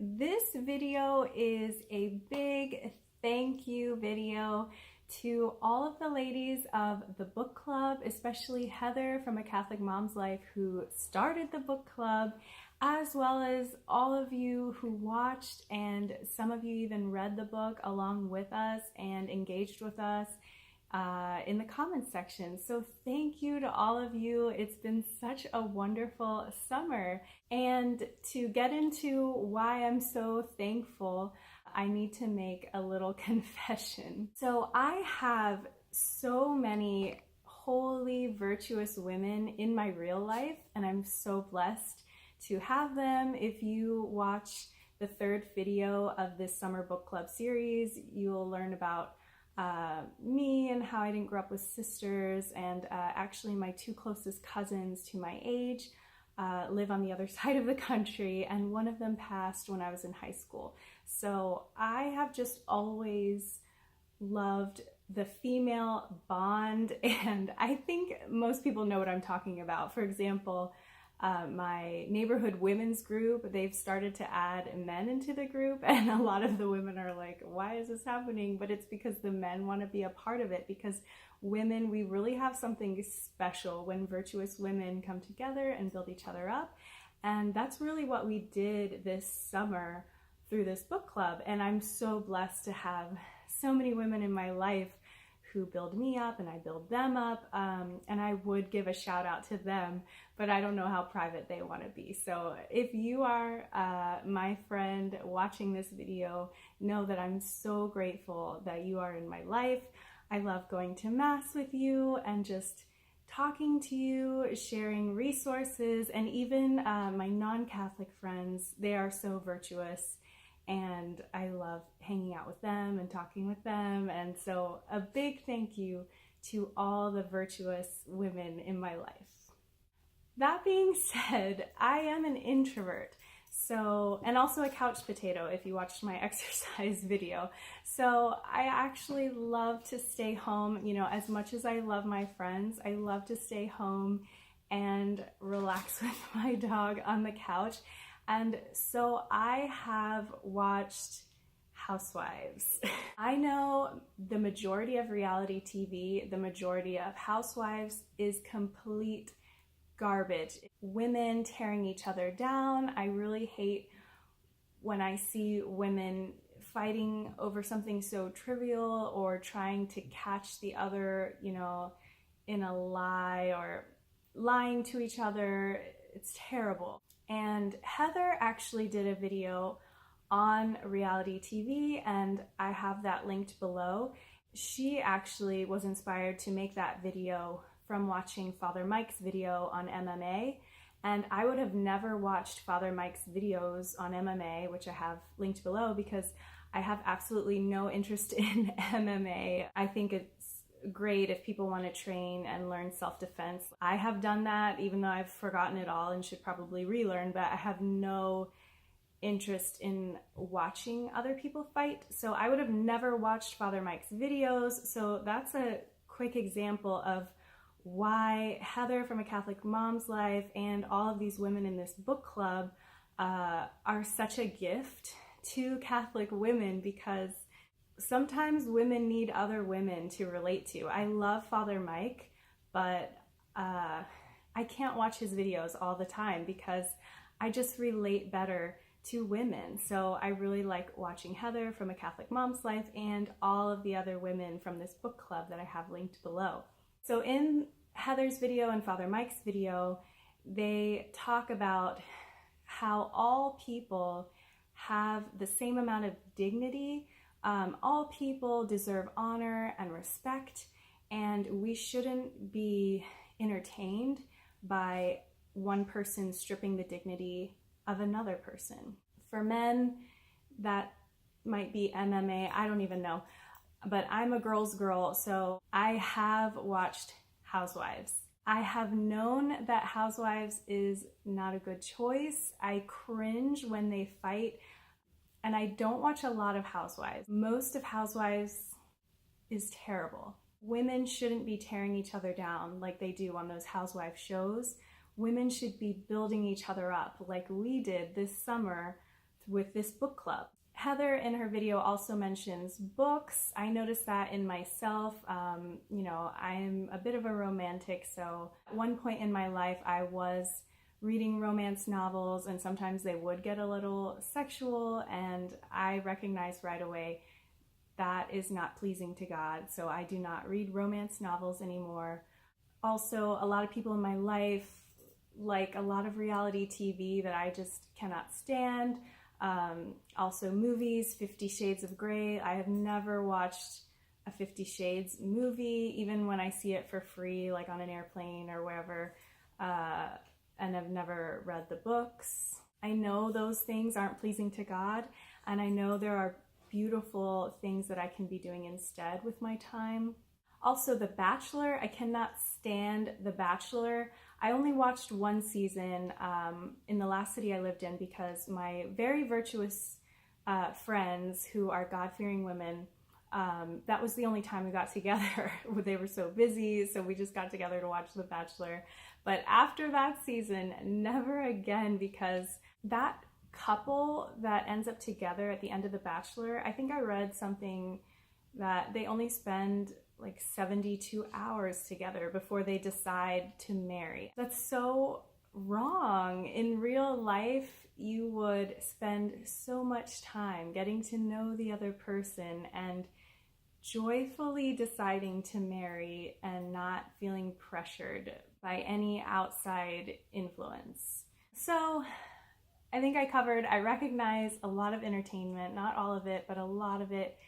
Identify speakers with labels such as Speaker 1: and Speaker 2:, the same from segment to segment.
Speaker 1: this video is a big thank you video to all of the ladies of the book club, especially Heather from A Catholic Mom's Life, who started the book club, as well as all of you who watched, and some of you even read the book along with us and engaged with us in the comments section. So thank you to all of you. It's been such a wonderful summer. And to get into why I'm so thankful, I need to make a little confession. So I have so many holy, virtuous women in my real life, and I'm so blessed to have them. If you watch the third video of this summer book club series, you'll learn about me and how I didn't grow up with sisters, and actually my two closest cousins to my age live on the other side of the country, and one of them passed when I was in high school. So I have just always loved the female bond, and I think most people know what I'm talking about. For example, my neighborhood women's group, they've started to add men into the group, and a lot of the women are like, why is this happening? But it's because the men want to be a part of it, because women, we really have something special when virtuous women come together and build each other up. And that's really what we did this summer through this book club. And I'm so blessed to have so many women in my life who build me up and I build them up, and I would give a shout out to them, but I don't know how private they want to be. So if you are my friend watching this video, know that I'm so grateful that you are in my life. I love going to Mass with you and just talking to you, sharing resources, and even my non-Catholic friends, they are so virtuous. And I love hanging out with them and talking with them. And so a big thank you to all the virtuous women in my life. That being said, I am an introvert. So, and also a couch potato if you watched my exercise video. So I actually love to stay home. You know, as much as I love my friends, I love to stay home and relax with my dog on the couch. And so I have watched Housewives. I know the majority of reality TV, the majority of Housewives is complete garbage. Women tearing each other down. I really hate when I see women fighting over something so trivial or trying to catch the other, you know, in a lie or lying to each other. It's terrible. And Heather actually did a video on reality TV, and I have that linked below. She actually was inspired to make that video from watching Father Mike's video on MMA, and I would have never watched Father Mike's videos on MMA, which I have linked below, because I have absolutely no interest in MMA. I think it's great if people want to train and learn self-defense. I have done that, even though I've forgotten it all and should probably relearn, but I have no interest in watching other people fight. So I would have never watched Father Mike's videos. So that's a quick example of why Heather from A Catholic Mom's Life and all of these women in this book club are such a gift to Catholic women, because sometimes women need other women to relate to. I love Father Mike, but I can't watch his videos all the time because I just relate better to women. So I really like watching Heather from A Catholic Mom's Life and all of the other women from this book club that I have linked below. So in Heather's video and Father Mike's video, they talk about how all people have the same amount of dignity. All people deserve honor and respect, and we shouldn't be entertained by one person stripping the dignity of another person. For men, that might be MMA, I don't even know, but I'm a girl's girl, so I have watched Housewives. I have known that Housewives is not a good choice. I cringe when they fight. And I don't watch a lot of Housewives. Most of Housewives is terrible. Women shouldn't be tearing each other down like they do on those housewife shows. Women should be building each other up like we did this summer with this book club. Heather in her video also mentions books. I noticed that in myself. You know, I'm a bit of a romantic, so at one point in my life I was reading romance novels, and sometimes they would get a little sexual, and I recognized right away that is not pleasing to God, so I do not read romance novels anymore. Also, a lot of people in my life like a lot of reality TV that I just cannot stand. Also movies, 50 Shades of Grey. I have never watched a 50 Shades movie, even when I see it for free, like on an airplane or wherever, and I've never read the books. I know those things aren't pleasing to God, and I know there are beautiful things that I can be doing instead with my time. Also, The Bachelor. I cannot stand The Bachelor. I only watched one season in the last city I lived in because my very virtuous friends who are God-fearing women, that was the only time we got together. They were so busy, so we just got together to watch The Bachelor. But after that season, never again, because that couple that ends up together at the end of The Bachelor, I think I read something that they only spend like 72 hours together before they decide to marry. That's so wrong. In real life, you would spend so much time getting to know the other person and joyfully deciding to marry and not feeling pressured by any outside influence. So I think I recognize a lot of entertainment, not all of it, but a lot of it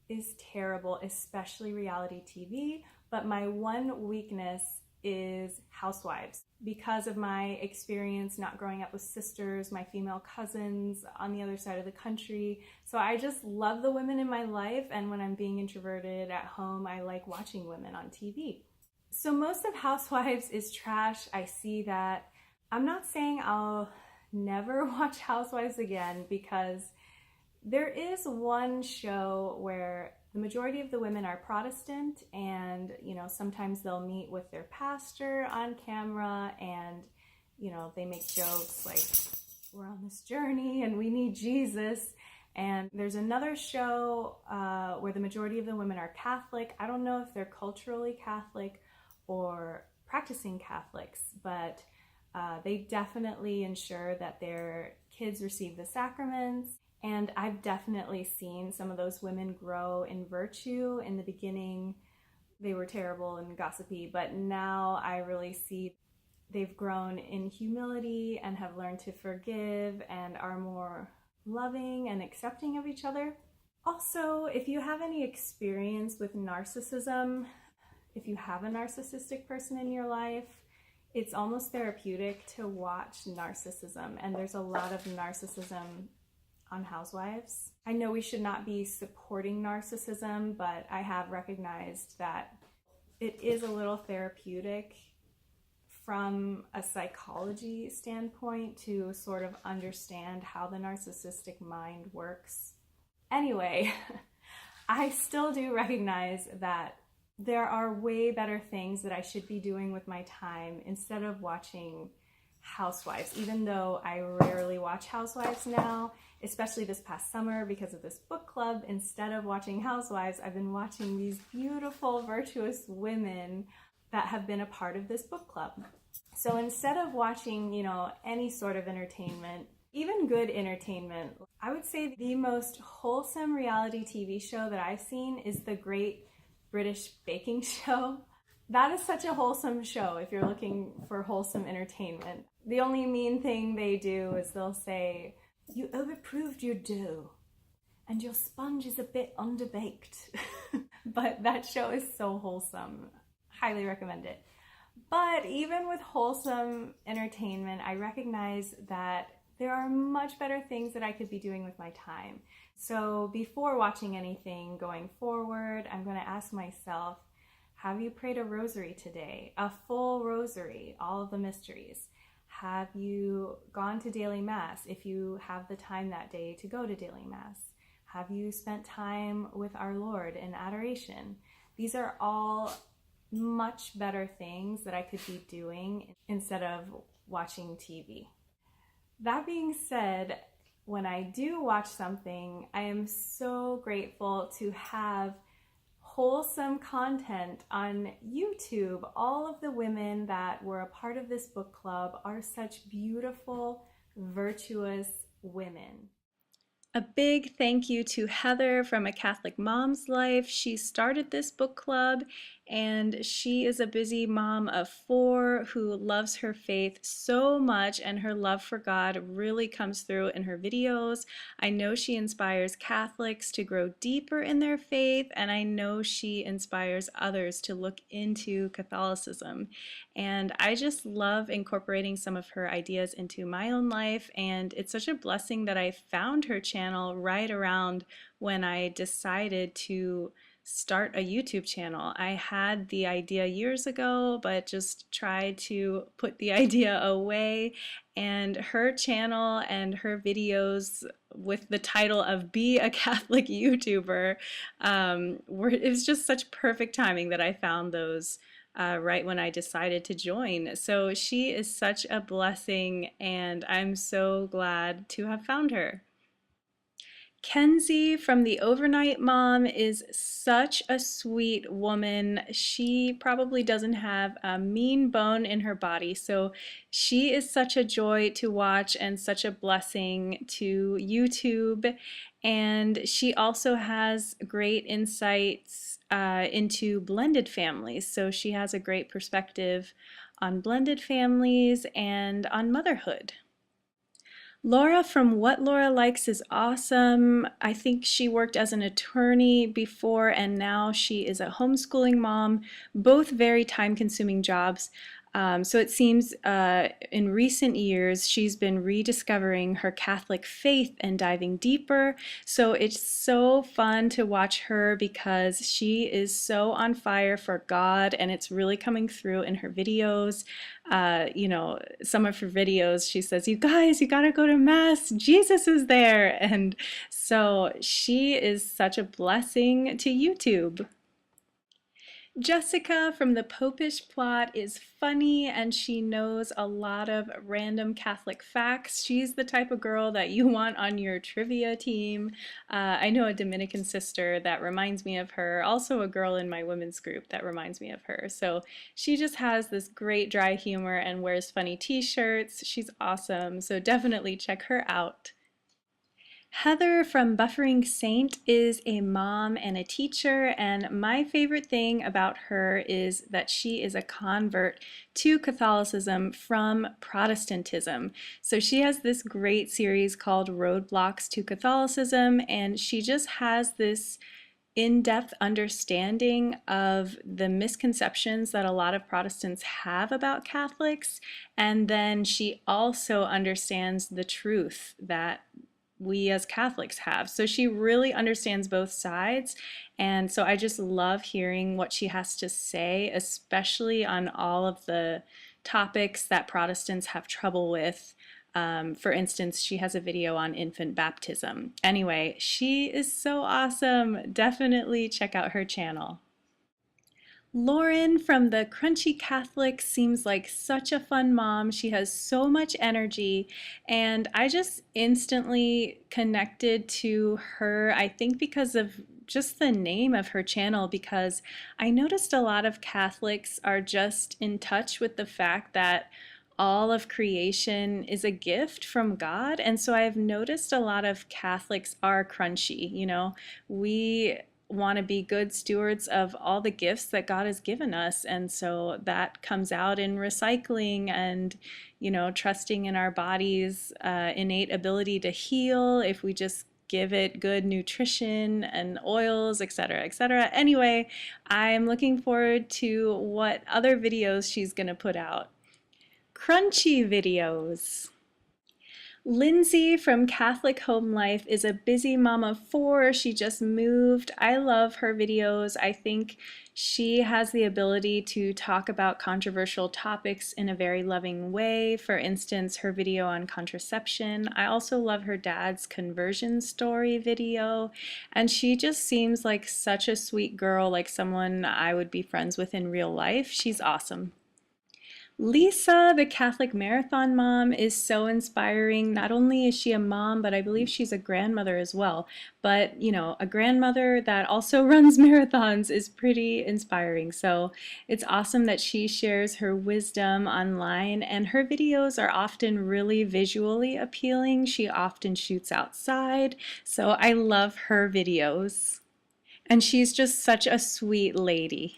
Speaker 1: is terrible, especially reality TV. But my one weakness is Housewives. Because of my experience not growing up with sisters, my female cousins on the other side of the country. So I just love the women in my life, and when I'm being introverted at home, I like watching women on TV. So most of Housewives is trash. I see that. I'm not saying I'll never watch Housewives again, because there is one show where the majority of the women are Protestant, and, you know, sometimes they'll meet with their pastor on camera, and, you know, they make jokes like, we're on this journey and we need Jesus. And there's another show where the majority of the women are Catholic. I don't know if they're culturally Catholic or practicing Catholics, but they definitely ensure that their kids receive the sacraments. And I've definitely seen some of those women grow in virtue. In the beginning, they were terrible and gossipy, but now I really see they've grown in humility and have learned to forgive and are more loving and accepting of each other. Also, if you have any experience with narcissism, if you have a narcissistic person in your life, it's almost therapeutic to watch narcissism, and there's a lot of narcissism on Housewives. I know we should not be supporting narcissism, but I have recognized that it is a little therapeutic from a psychology standpoint to sort of understand how the narcissistic mind works. Anyway, I still do recognize that there are way better things that I should be doing with my time instead of watching Housewives, even though I rarely watch Housewives now, especially this past summer because of this book club. Instead of watching Housewives, I've been watching these beautiful, virtuous women that have been a part of this book club. So instead of watching, you know, any sort of entertainment, even good entertainment, I would say the most wholesome reality TV show that I've seen is The Great British Baking Show. That is such a wholesome show if you're looking for wholesome entertainment. The only mean thing they do is they'll say, you overproved your dough and your sponge is a bit underbaked. But that show is so wholesome. Highly recommend it. But even with wholesome entertainment, I recognize that there are much better things that I could be doing with my time. So before watching anything going forward, I'm going to ask myself, have you prayed a rosary today? A full rosary, all of the mysteries. Have you gone to daily mass if you have the time that day to go to daily mass? Have you spent time with our Lord in adoration? These are all much better things that I could be doing instead of watching TV. That being said, when I do watch something, I am so grateful to have wholesome content on YouTube. All of the women that were a part of this book club are such beautiful, virtuous women. A big thank you to Heather from A Catholic Mom's Life. She started this book club and she is a busy mom of 4 who loves her faith so much, and her love for God really comes through in her videos. I know she inspires Catholics to grow deeper in their faith, and I know she inspires others to look into Catholicism. And I just love incorporating some of her ideas into my own life, and it's such a blessing that I found her channel right around when I decided to start a YouTube channel. I had the idea years ago, but just tried to put the idea away. And her channel and her videos with the title of Be a Catholic YouTuber, it was just such perfect timing that I found those right when I decided to join. So she is such a blessing, and I'm so glad to have found her. Kenzie from The Overnight Mom is such a sweet woman. She probably doesn't have a mean bone in her body, so she is such a joy to watch and such a blessing to YouTube. And she also has great insights into blended families, so she has a great perspective on blended families and on motherhood. Laura from What Laura Likes is awesome. I think she worked as an attorney before, and now she is a homeschooling mom, both very time-consuming jobs. So it seems in recent years she's been rediscovering her Catholic faith and diving deeper. So it's so fun to watch her because she is so on fire for God, and it's really coming through in her videos. Some of her videos, she says, "You guys, you gotta go to Mass. Jesus is there." And so she is such a blessing to YouTube. Jessica from the Popish plot is funny, and she knows a lot of random Catholic facts. She's the type of girl that you want on your trivia team. I know a Dominican sister that reminds me of her, also a girl in my women's group that reminds me of her. So she just has this great dry humor and wears funny t-shirts. She's awesome, so definitely check her out. Heather from Buffering Saint is a mom and a teacher, and my favorite thing about her is that she is a convert to Catholicism from Protestantism. So she has this great series called Roadblocks to Catholicism, and she just has this in-depth understanding of the misconceptions that a lot of Protestants have about Catholics, and then she also understands the truth that we as Catholics have. So she really understands both sides, and so I just love hearing what she has to say, especially on all of the topics that Protestants have trouble with. For instance, she has a video on infant baptism. Anyway, she is so awesome. Definitely check out her channel. Lauren from the Crunchy Catholic seems like such a fun mom. She has so much energy, and I just instantly connected to her, I think because of just the name of her channel, because I noticed a lot of Catholics are just in touch with the fact that all of creation is a gift from God. And so I've noticed a lot of Catholics are crunchy. We want to be good stewards of all the gifts that God has given us, and so that comes out in recycling and trusting in our body's innate ability to heal if we just give it good nutrition and oils, etc., etc. Anyway, I'm looking forward to what other videos she's gonna put out. Crunchy videos. Lindsay from Catholic Homelife is a busy mom of 4. She just moved. I love her videos. I think she has the ability to talk about controversial topics in a very loving way. For instance, her video on contraception. I also love her dad's conversion story video. And she just seems like such a sweet girl, like someone I would be friends with in real life. She's awesome. Lisa, the Catholic Marathon Mom, is so inspiring. Not only is she a mom, but I believe she's a grandmother as well. But, you know, a grandmother that also runs marathons is pretty inspiring. So it's awesome that she shares her wisdom online, and her videos are often really visually appealing. She often shoots outside, so I love her videos. And she's just such a sweet lady.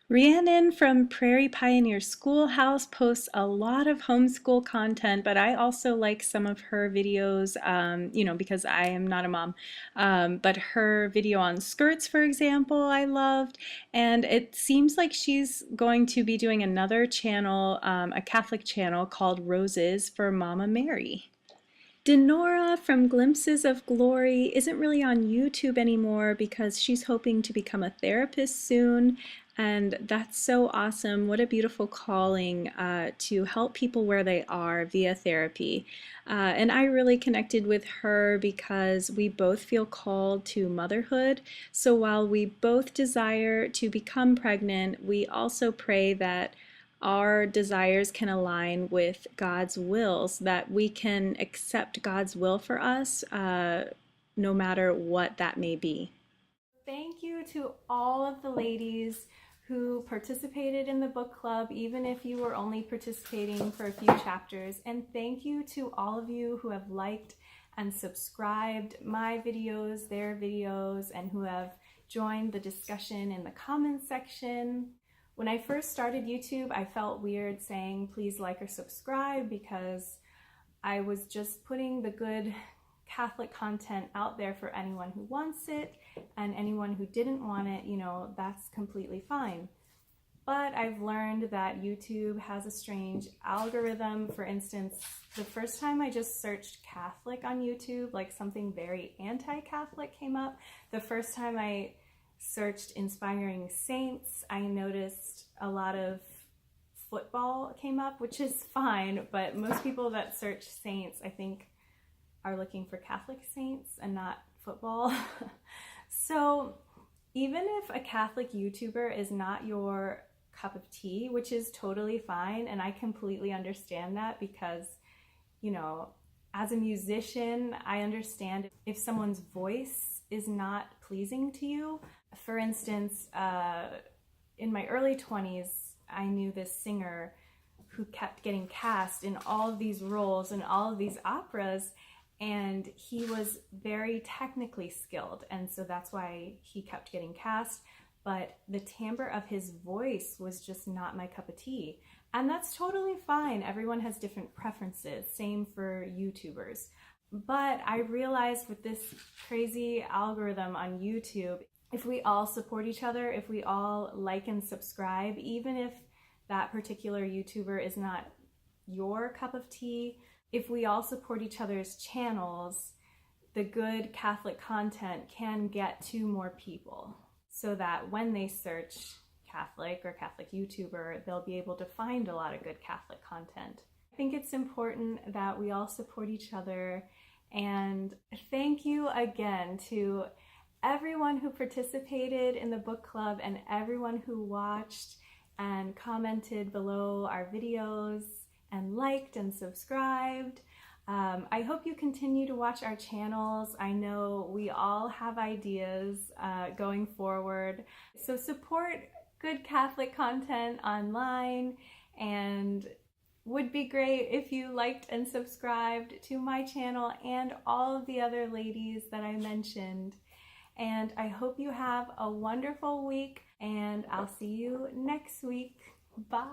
Speaker 1: Rhiannon from Prairie Pioneer Schoolhouse posts a lot of homeschool content, but I also like some of her videos, you know, because I am not a mom. But her video on skirts, for example, I loved. And it seems like she's going to be doing another channel, a Catholic channel called Roses for Mama Mary. Dinora from Glimpses of Glory isn't really on YouTube anymore because she's hoping to become a therapist soon, and that's so awesome. What a beautiful calling to help people where they are via therapy. And I really connected with her because we both feel called to motherhood. So while we both desire to become pregnant, we also pray that our desires can align with God's will so that we can accept God's will for us no matter what that may be. Thank you to all of the ladies who participated in the book club, even if you were only participating for a few chapters. And thank you to all of you who have liked and subscribed my videos, their videos, and who have joined the discussion in the comments section. When I first started YouTube, I felt weird saying please like or subscribe because I was just putting the good Catholic content out there for anyone who wants it, and anyone who didn't want it, you know, that's completely fine. But I've learned that YouTube has a strange algorithm. For instance, the first time I just searched Catholic on YouTube, like something very anti-Catholic came up. The first time I searched inspiring saints, I noticed a lot of football came up, which is fine, but most people that search saints, I think, are looking for Catholic saints and not football. So even if a Catholic YouTuber is not your cup of tea, which is totally fine, and I completely understand that because, you know, as a musician, I understand if someone's voice is not pleasing to you. For instance, in my early 20s, I knew this singer who kept getting cast in all of these roles and all of these operas, and he was very technically skilled, and so that's why he kept getting cast, but the timbre of his voice was just not my cup of tea. And that's totally fine. Everyone has different preferences, same for YouTubers. But I realized with this crazy algorithm on YouTube, if we all support each other, if we all like and subscribe, even if that particular YouTuber is not your cup of tea, if we all support each other's channels, the good Catholic content can get to more people so that when they search Catholic or Catholic YouTuber, they'll be able to find a lot of good Catholic content. I think it's important that we all support each other, and thank you again to everyone who participated in the book club and everyone who watched and commented below our videos and liked and subscribed. I hope you continue to watch our channels. I know we all have ideas going forward. So support good Catholic content online, and would be great if you liked and subscribed to my channel and all of the other ladies that I mentioned. And I hope you have a wonderful week, and I'll see you next week. Bye.